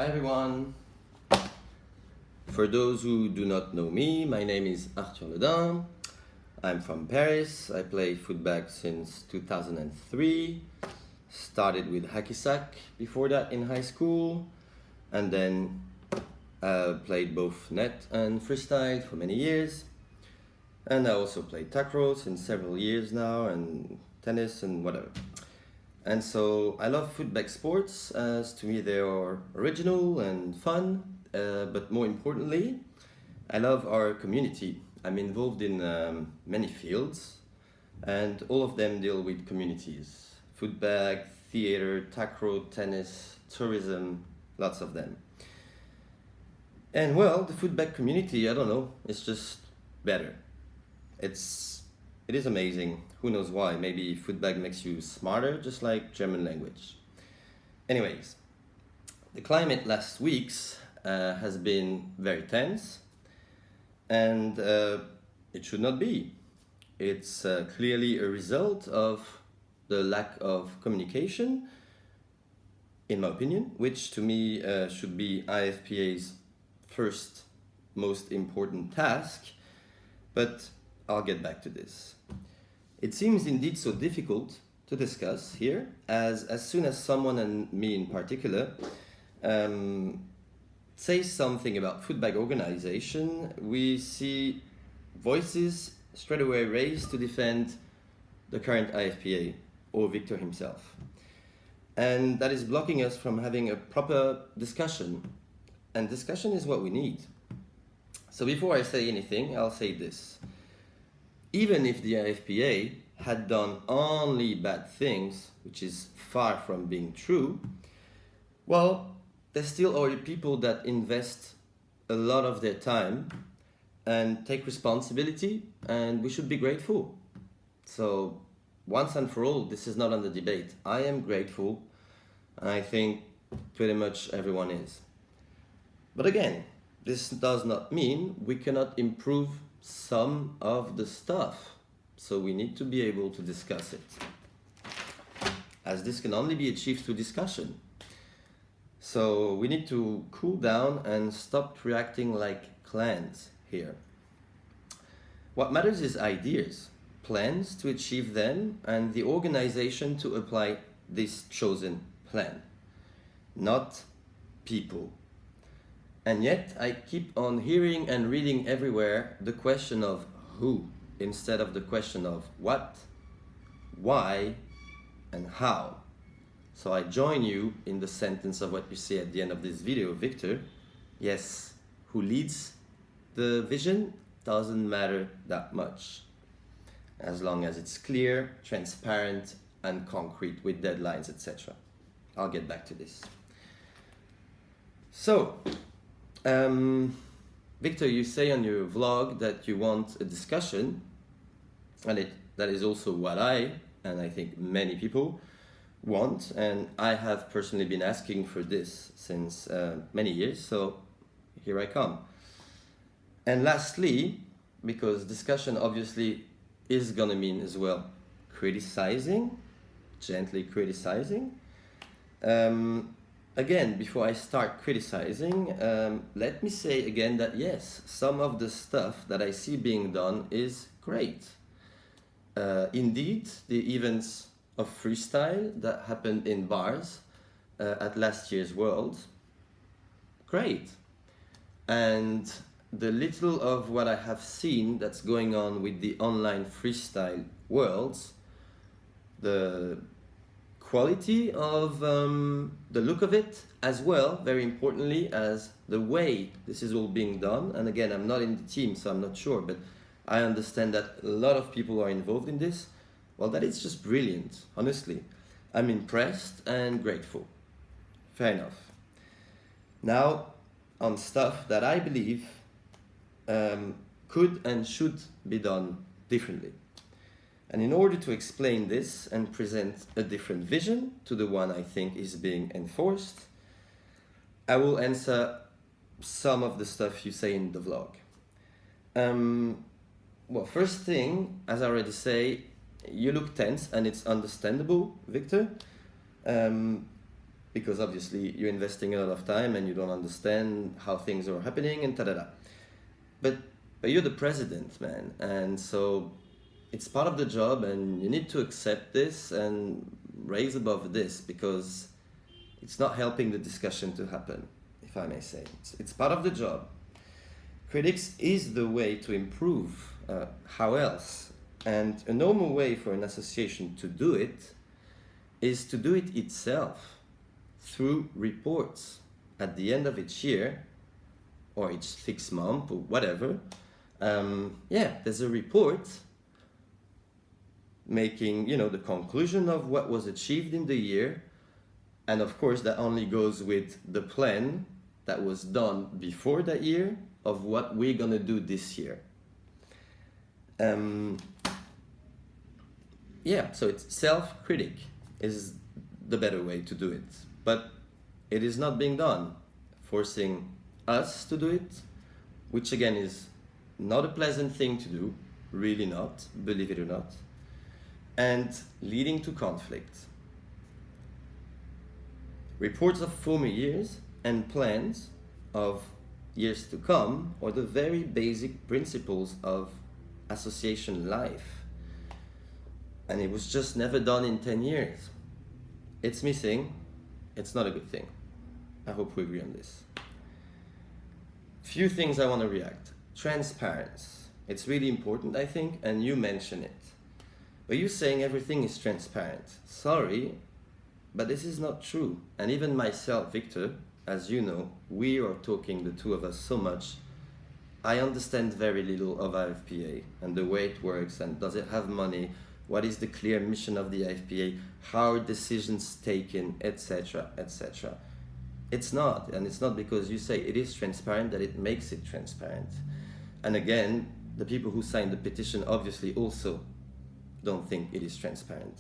Hi everyone. For those who do not know me, my name is Arthur Ledin. I'm from Paris. I play football since 2003. Started with hacky sack before that in high school, and then played both net and freestyle for many years. And I also played takraw since several years now, and tennis and whatever. And so I love football sports, as to me they are original and fun, but more importantly, I love our community. I'm involved in many fields, and all of them deal with communities. Football, theater, takraw, tennis, tourism, lots of them. And well, the football community, I don't know, it's just better. It is amazing. Who knows why? Maybe football makes you smarter, just like German language. Anyways, the climate last week's has been very tense, and it should not be. It's clearly a result of the lack of communication, in my opinion, which to me should be IFPA's first most important task, but I'll get back to this. It seems indeed so difficult to discuss here, as soon as someone, and me in particular, says something about football organization, we see voices straight away raised to defend the current IFPA or Victor himself. And that is blocking us from having a proper discussion. And discussion is what we need. So before I say anything, I'll say this. Even if the IFPA had done only bad things, which is far from being true, well, there still are people that invest a lot of their time and take responsibility, and we should be grateful. So once and for all, this is not under debate. I am grateful, and I think pretty much everyone is. But again, this does not mean we cannot improve some of the stuff. So we need to be able to discuss it, as this can only be achieved through discussion. So we need to cool down and stop reacting like clans here. What matters is ideas, plans to achieve them, and the organization to apply this chosen plan, not people. And yet I keep on hearing and reading everywhere the question of who instead of the question of what, why, and how. So I join you in the sentence of what you say at the end of this video, Victor. Yes, who leads the vision doesn't matter that much, as long as it's clear, transparent, and concrete with deadlines, etc. I'll get back to this. So, Victor, you say on your vlog that you want a discussion, and that is also what I, and I think many people, want, and I have personally been asking for this since many years, so here I come. And lastly, because discussion obviously is gonna mean as well criticizing, gently criticizing. Again, before I start criticizing, let me say again that yes, some of the stuff that I see being done is great. Indeed, the events of freestyle that happened in bars at last year's World, great. And the little of what I have seen that's going on with the online freestyle worlds, the quality of the look of it, as well, very importantly, as the way this is all being done. And again, I'm not in the team, so I'm not sure, but I understand that a lot of people are involved in this. Well, that is just brilliant, honestly. I'm impressed and grateful. Fair enough. Now, on stuff that I believe could and should be done differently. And in order to explain this and present a different vision to the one I think is being enforced, I will answer some of the stuff you say in the vlog. Well, first thing, as I already say, you look tense, and it's understandable, Victor. because obviously you're investing a lot of time and you don't understand how things are happening and ta-da-da. But you're the president, man, and so it's part of the job, and you need to accept this and raise above this, because it's not helping the discussion to happen, if I may say. It's part of the job. Critics is the way to improve. How else? And a normal way for an association to do it is to do it itself through reports at the end of each year or each 6 months or whatever. There's a report making, the conclusion of what was achieved in the year, and of course that only goes with the plan that was done before that year of what we're gonna do this year. So it's self-critic is the better way to do it, but it is not being done, forcing us to do it, which again is not a pleasant thing to do, really not, believe it or not, and leading to conflict. Reports of former years and plans of years to come are the very basic principles of association life. And it was just never done in 10 years. It's missing. It's not a good thing. I hope we agree on this. Few things I want to react. Transparency. It's really important, I think, and you mention it. But you're saying everything is transparent. Sorry, but this is not true. And even myself, Victor, as you know, we are talking, the two of us, so much. I understand very little of IFPA and the way it works, and does it have money? What is the clear mission of the IFPA? How are decisions taken, etc., etc. It's not, and it's not because you say it is transparent that it makes it transparent. And again, the people who signed the petition obviously also don't think it is transparent.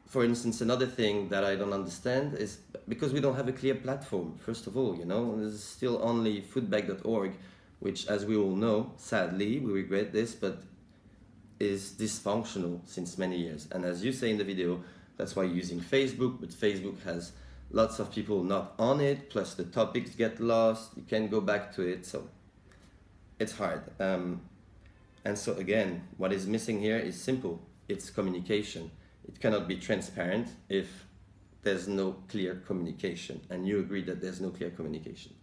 For instance, another thing that I don't understand is because we don't have a clear platform, first of all, there's still only foodbag.org, which, as we all know, sadly, we regret this, but is dysfunctional since many years. And as you say in the video, that's why you're using Facebook, but Facebook has lots of people not on it, plus the topics get lost, you can't go back to it, so it's hard. And so again, what is missing here is simple, it's communication. It cannot be transparent if there's no clear communication, and you agree that there's no clear communication.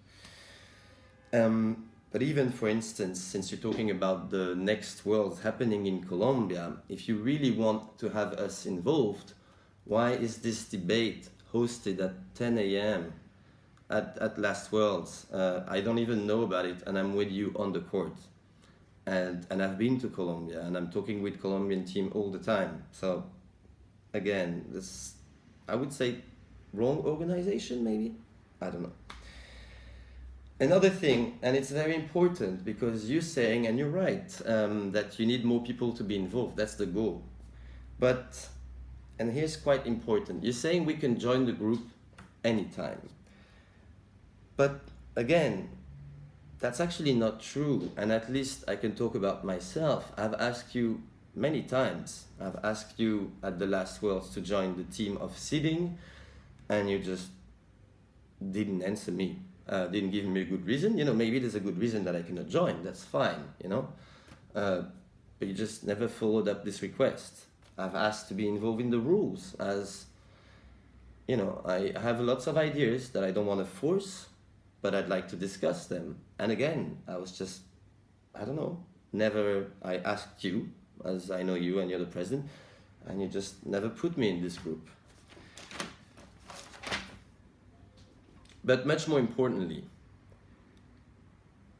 But even, for instance, since you're talking about the next Worlds happening in Colombia, if you really want to have us involved, why is this debate hosted at 10 a.m. at last Worlds? I don't even know about it, and I'm with you on the court. And I've been to Colombia, and I'm talking with Colombian team all the time. So again, this, I would say, wrong organization maybe? I don't know. Another thing, and it's very important because you're saying, and you're right, that you need more people to be involved. That's the goal. But, and here's quite important, you're saying we can join the group anytime. But again, that's actually not true. And at least I can talk about myself. I've asked you many times. I've asked you at the last Worlds to join the team of seeding, and you just didn't answer me. Didn't give me a good reason. Maybe there's a good reason that I cannot join. That's fine, but you just never followed up this request. I've asked to be involved in the rules, as I have lots of ideas that I don't want to force, but I'd like to discuss them. And again, I was just, I don't know, I asked you, as I know you and you're the president, and you just never put me in this group. But much more importantly,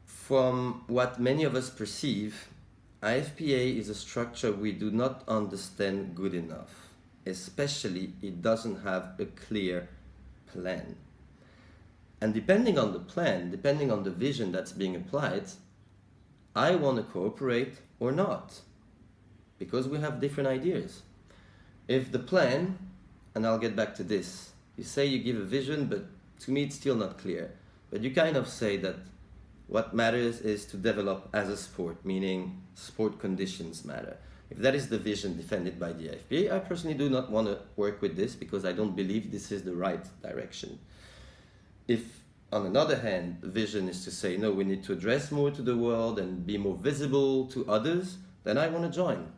from what many of us perceive, IFPA is a structure we do not understand good enough. Especially, it doesn't have a clear plan. And depending on the plan, depending on the vision that's being applied, I want to cooperate or not, because we have different ideas. If the plan, and I'll get back to this, you say you give a vision, but to me it's still not clear. But you kind of say that what matters is to develop as a sport, meaning sport conditions matter. If that is the vision defended by the IFPA, I personally do not want to work with this because I don't believe this is the right direction. If, on another hand, the vision is to say, no, we need to address more to the world and be more visible to others, then I want to join.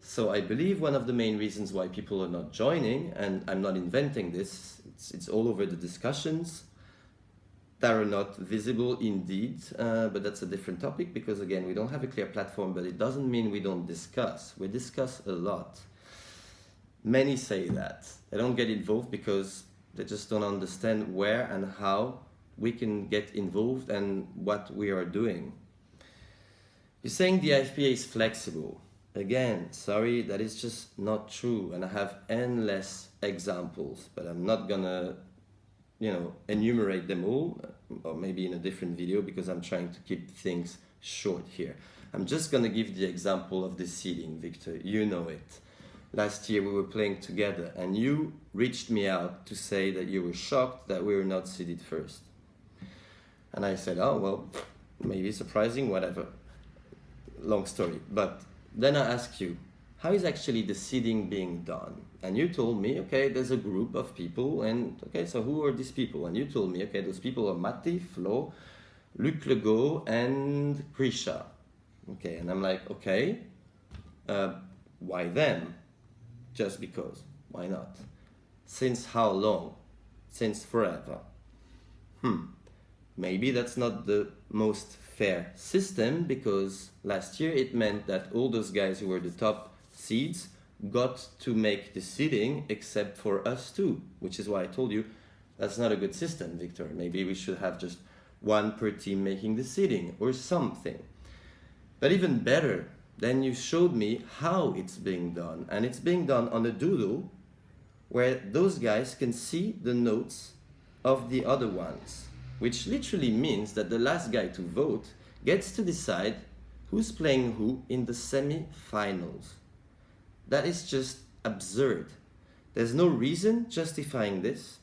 So I believe one of the main reasons why people are not joining, and I'm not inventing this, it's all over the discussions, that are not visible indeed, but that's a different topic because again, we don't have a clear platform, but it doesn't mean we don't discuss. We discuss a lot. Many say that. They don't get involved because they just don't understand where and how we can get involved and what we are doing. You're saying the IFPA is flexible. Again, sorry, that is just not true. And I have endless examples, but I'm not gonna enumerate them all, or maybe in a different video because I'm trying to keep things short here. I'm just gonna give the example of the seeding, Victor, you know it. Last year we were playing together and you reached me out to say that you were shocked that we were not seeded first. And I said, oh, well, maybe surprising, whatever. Long story. But then I asked you, how is actually the seeding being done? And you told me, okay, there's a group of people, and okay, so who are these people? And you told me, okay, those people are Matti, Flo, Luc Legault, and Grisha. Okay, and I'm like, okay, why them? Just because, why not? Since how long? Since forever. Maybe that's not the most fair system because last year it meant that all those guys who were the top seeds got to make the seeding except for us too, which is why I told you that's not a good system, Victor. Maybe we should have just one per team making the seeding or something. But even better, then you showed me how it's being done, and it's being done on a doodle where those guys can see the notes of the other ones, which literally means that the last guy to vote gets to decide who's playing who in the semi-finals. That is just absurd. There's no reason justifying this.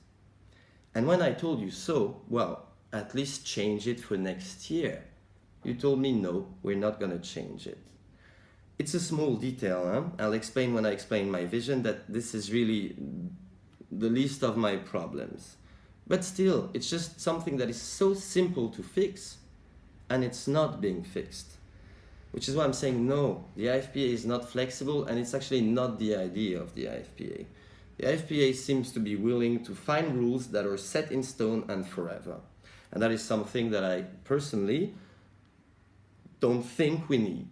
And when I told you so, well, at least change it for next year. You told me, no, we're not gonna change it. It's a small detail, huh? I'll explain when I explain my vision that this is really the least of my problems. But still, it's just something that is so simple to fix, and it's not being fixed. Which is why I'm saying no, the IFPA is not flexible, and it's actually not the idea of the IFPA. The IFPA seems to be willing to find rules that are set in stone and forever. And that is something that I personally don't think we need.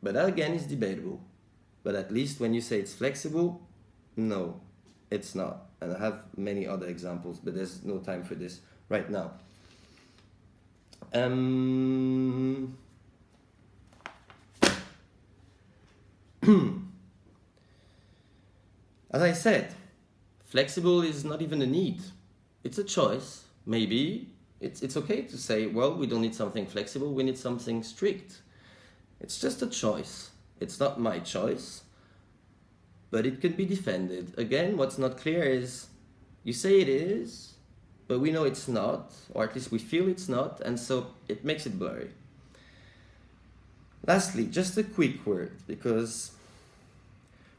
But that again is debatable. But at least when you say it's flexible, no, it's not. And I have many other examples, but there's no time for this right now. As I said, flexible is not even a need. It's a choice. Maybe it's okay to say, well, we don't need something flexible, we need something strict. It's just a choice. It's not my choice, but it could be defended. Again, what's not clear is you say it is, but we know it's not, or at least we feel it's not, and so it makes it blurry. Lastly, just a quick word, because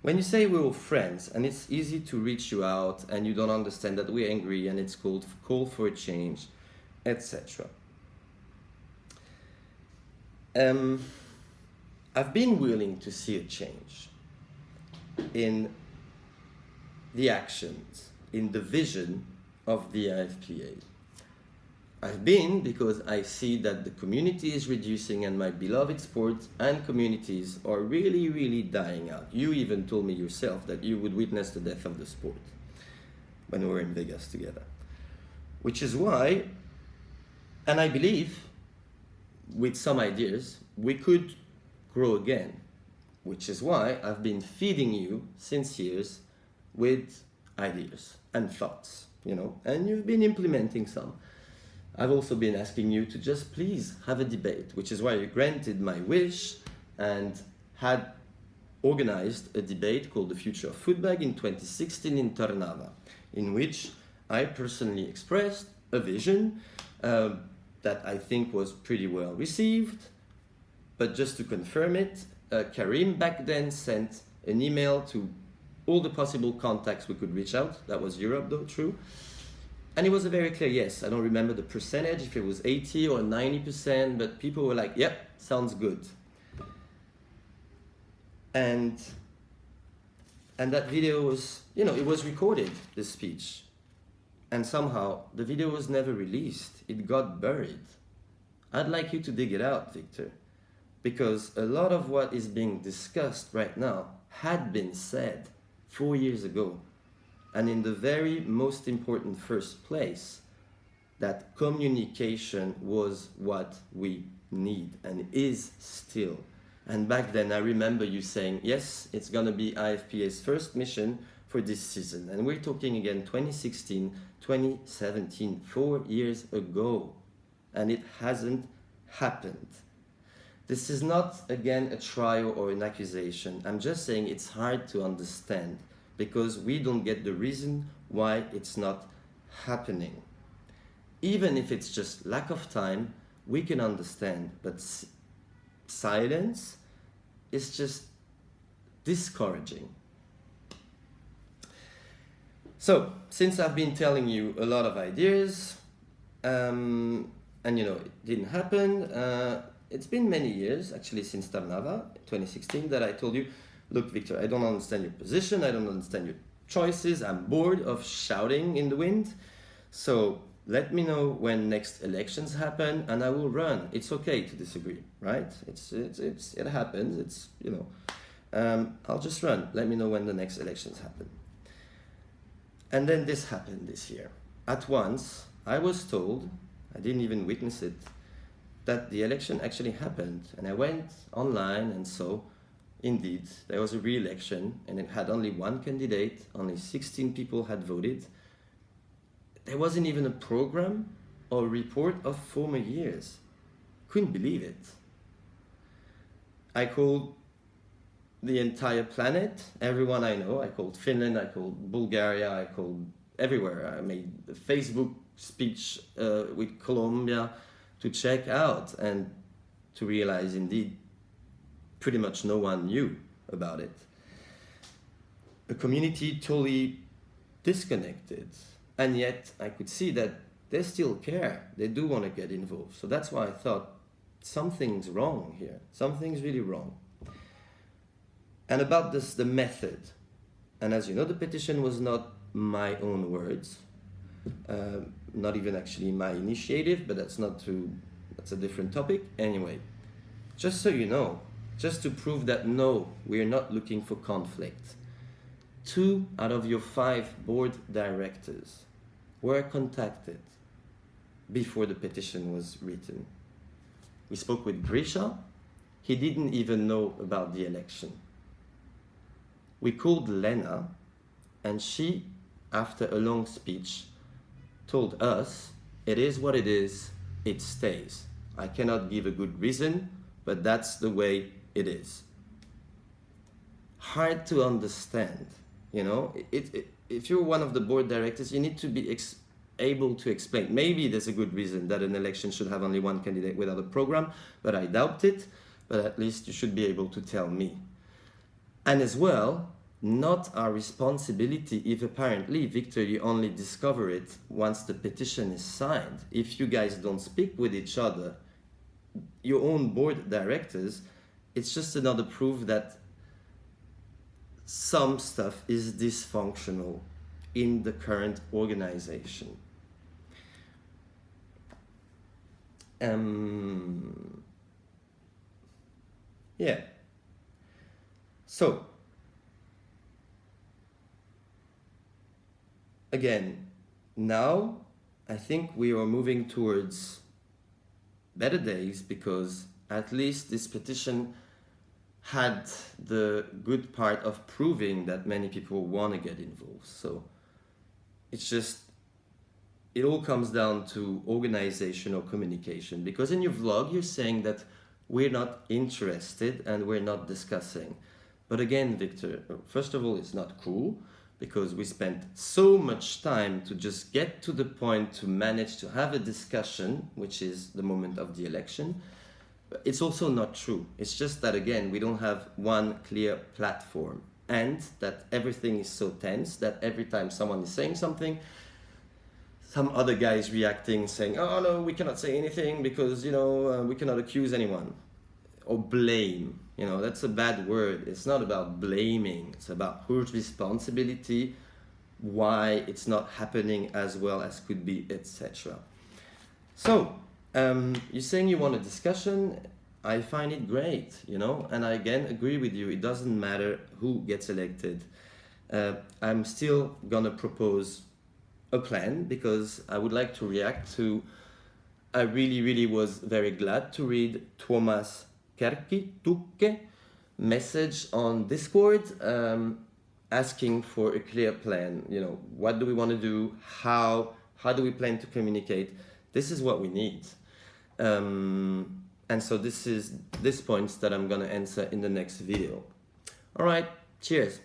when you say we're all friends and it's easy to reach you out and you don't understand that we're angry and it's called call for a change, etc. I've been willing to see a change in the actions, in the vision of the IFPA. I've been because I see that the community is reducing and my beloved sport and communities are really, really dying out. You even told me yourself that you would witness the death of the sport when we were in Vegas together. Which is why, and I believe with some ideas, we could grow again. Which is why I've been feeding you since years with ideas and thoughts, and you've been implementing some. I've also been asking you to just please have a debate, which is why you granted my wish and had organized a debate called The Future of Footbag in 2016 in Trnava, in which I personally expressed a vision that I think was pretty well received. But just to confirm it, Karim back then sent an email to all the possible contacts we could reach out. That was Europe though, true. And it was a very clear yes. I don't remember the percentage, if it was 80 or 90%, but people were like, yep, sounds good. And that video was, you know, it was recorded, the speech. And somehow the video was never released. It got buried. I'd like you to dig it out, Victor, because a lot of what is being discussed right now had been said 4 years ago. And in the very most important first place, that communication was what we need and is still. And back then I remember you saying, yes, it's gonna be IFPA's first mission for this season. And we're talking again 2016, 2017, 4 years ago. And it hasn't happened. This is not, again, a trial or an accusation. I'm just saying it's hard to understand because we don't get the reason why it's not happening. Even if it's just lack of time, we can understand, but silence is just discouraging. So, since I've been telling you a lot of ideas, and you know, it didn't happen, it's been many years, actually since Tarnava, 2016, that I told you, look, Victor, I don't understand your position, I don't understand your choices, I'm bored of shouting in the wind, so let me know when next elections happen and I will run. It's okay to disagree, right? It happens, it's, you know, I'll just run. Let me know when the next elections happen. And then this happened this year. At once, I was told, I didn't even witness it, that the election actually happened. And I went online and saw, indeed, there was a re-election and it had only one candidate, only 16 people had voted. There wasn't even a program or report of former years. Couldn't believe it. I called the entire planet, everyone I know. I called Finland, I called Bulgaria, I called everywhere. I made a Facebook speech with Colombia to check out and to realize indeed pretty much no one knew about it. A community totally disconnected. And yet I could see that they still care. They do want to get involved. So that's why I thought something's wrong here. Something's really wrong. And about this, the method. And as you know, the petition was not my own words. Not even actually my initiative, but that's a different topic. Anyway, just so you know, just to prove that no, we're not looking for conflict. 2 out of your 5 board directors were contacted before the petition was written. We spoke with Grisha. He didn't even know about the election. We called Lena, and she, after a long speech, told us, it is what it is, it stays. I cannot give a good reason, but that's the way it is. Hard to understand, you know? If you're one of the board directors, you need to be able to explain. Maybe there's a good reason that an election should have only one candidate without a program, but I doubt it. But at least you should be able to tell me. And as well, not our responsibility if apparently, Victor, you only discover it once the petition is signed. If you guys don't speak with each other, your own board directors, it's just another proof that some stuff is dysfunctional in the current organization. Yeah. So, again, now I think we are moving towards better days because at least this petition had the good part of proving that many people want to get involved. So it's just, it all comes down to organizational communication, because in your vlog you're saying that we're not interested and we're not discussing. But again, Victor, first of all, it's not cool because we spent so much time to just get to the point to manage to have a discussion, which is the moment of the election. It's also not true. It's just that, again, we don't have one clear platform, and that everything is so tense that every time someone is saying something, some other guy is reacting, saying, oh no, we cannot say anything because, we cannot accuse anyone. Or blame. That's a bad word. It's not about blaming. It's about whose responsibility, why it's not happening as well as could be, etc. So, you're saying you want a discussion. I find it great, and I again agree with you. It doesn't matter who gets elected. I'm still gonna propose a plan because I would like to react to. I really, really was very glad to read Tuomas Kerkitukke message on Discord, asking for a clear plan. What do we want to do? How do we plan to communicate? This is what we need. And so this is points that I'm gonna answer in the next video. All right, cheers.